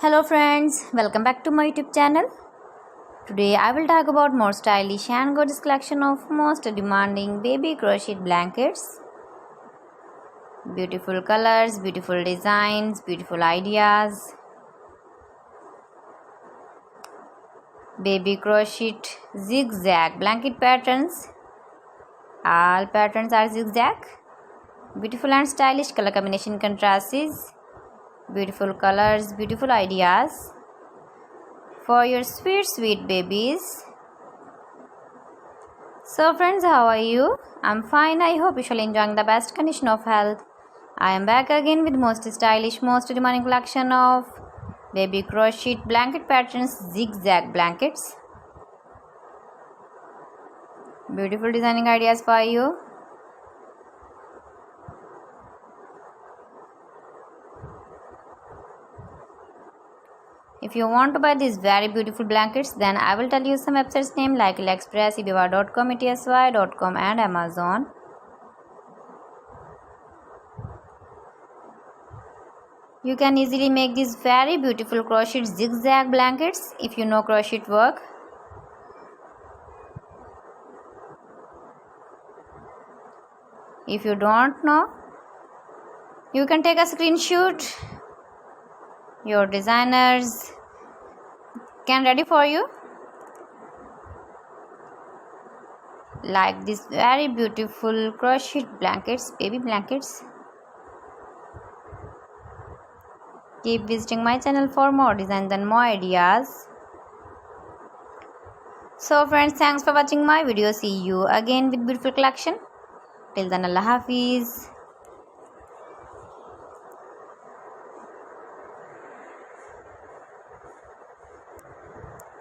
Hello friends, welcome back to my YouTube channel. Today I will talk about more stylish and gorgeous collection of most demanding baby crochet blankets. Beautiful colors, beautiful designs, beautiful ideas. Baby crochet zigzag blanket patterns. All patterns are zigzag. Beautiful and stylish color combination contrasts. Beautiful colors, beautiful ideas for your sweet babies. So friends, how are you? I'm fine. I hope you shall enjoying the best condition of health. I am back again with most stylish, most demanding collection of baby crochet blanket patterns, zigzag blankets. Beautiful designing ideas for you. If you want to buy these very beautiful blankets, then I will tell you some websites name like AliExpress, eBay.com, ETSY.com and Amazon. You can easily make these very beautiful crochet zigzag blankets if you know crochet work. If you don't know, you can take a screenshot. Your designers can ready for you like this very beautiful crochet blankets, baby blankets. Keep visiting my channel for more designs and more ideas. So friends, thanks for watching my video. See you again with beautiful collection. Till then, Allah Hafiz.